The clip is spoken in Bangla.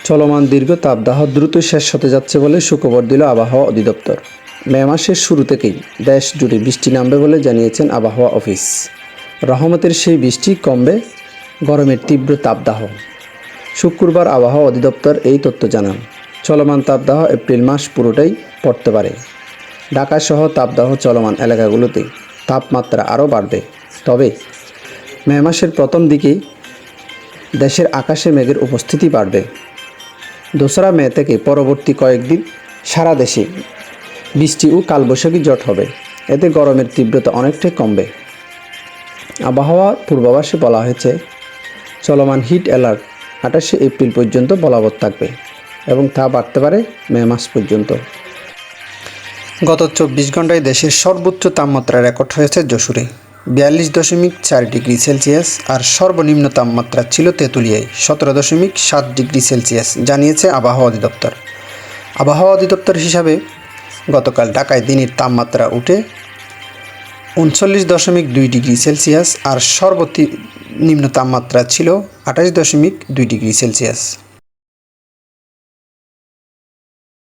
চলমান দীর্ঘ তাপদাহ দ্রুত শেষ হতে যাচ্ছে বলে সুখবর দিল আবহাওয়া অধিদপ্তর। মে মাসের শুরু থেকেই দেশ জুড়ে বৃষ্টি নামবে বলে জানিয়েছেন আবহাওয়া অফিস। রহমতের সেই বৃষ্টি কমবে গরমের তীব্র তাপদাহ। শুক্রবার আবহাওয়া অধিদপ্তর এই তথ্য জানান। চলমান তাপদাহ এপ্রিল মাস পুরোটাই পড়তে পারে। ঢাকাসহ তাপদাহ চলমান এলাকাগুলোতে তাপমাত্রা আরও বাড়বে। তবে মে মাসের প্রথম দিকেই দেশের আকাশে মেঘের উপস্থিতি বাড়বে। 2রা মে থেকে পরবর্তী কয়েকদিন সারা দেশে বৃষ্টি ও কালবৈশাখী ঝড় হবে। এতে গরমের তীব্রতা অনেকটাই কমবে। আবহাওয়া পূর্বাভাসে বলা হয়েছে, চলমান হিট অ্যালার্ট 28শে এপ্রিল পর্যন্ত বলবৎ থাকবে এবং তা বাড়তে পারে মে মাস পর্যন্ত। গত 24 ঘন্টায় দেশের সর্বোচ্চ তাপমাত্রা রেকর্ড হয়েছে যশোরে 42.4 ডিগ্রি সেলসিয়াস, আর সর্বনিম্ন তাপমাত্রা ছিল তেঁতুলিয়ায় 17.7 ডিগ্রি সেলসিয়াস, জানিয়েছে আবহাওয়া অধিদপ্তর। আবহাওয়া অধিদপ্তর হিসাবে গতকাল ঢাকায় দিনের তাপমাত্রা উঠে 39.2 ডিগ্রি সেলসিয়াস, আর সর্বনিম্ন তাপমাত্রা ছিল 28.2 ডিগ্রি সেলসিয়াস।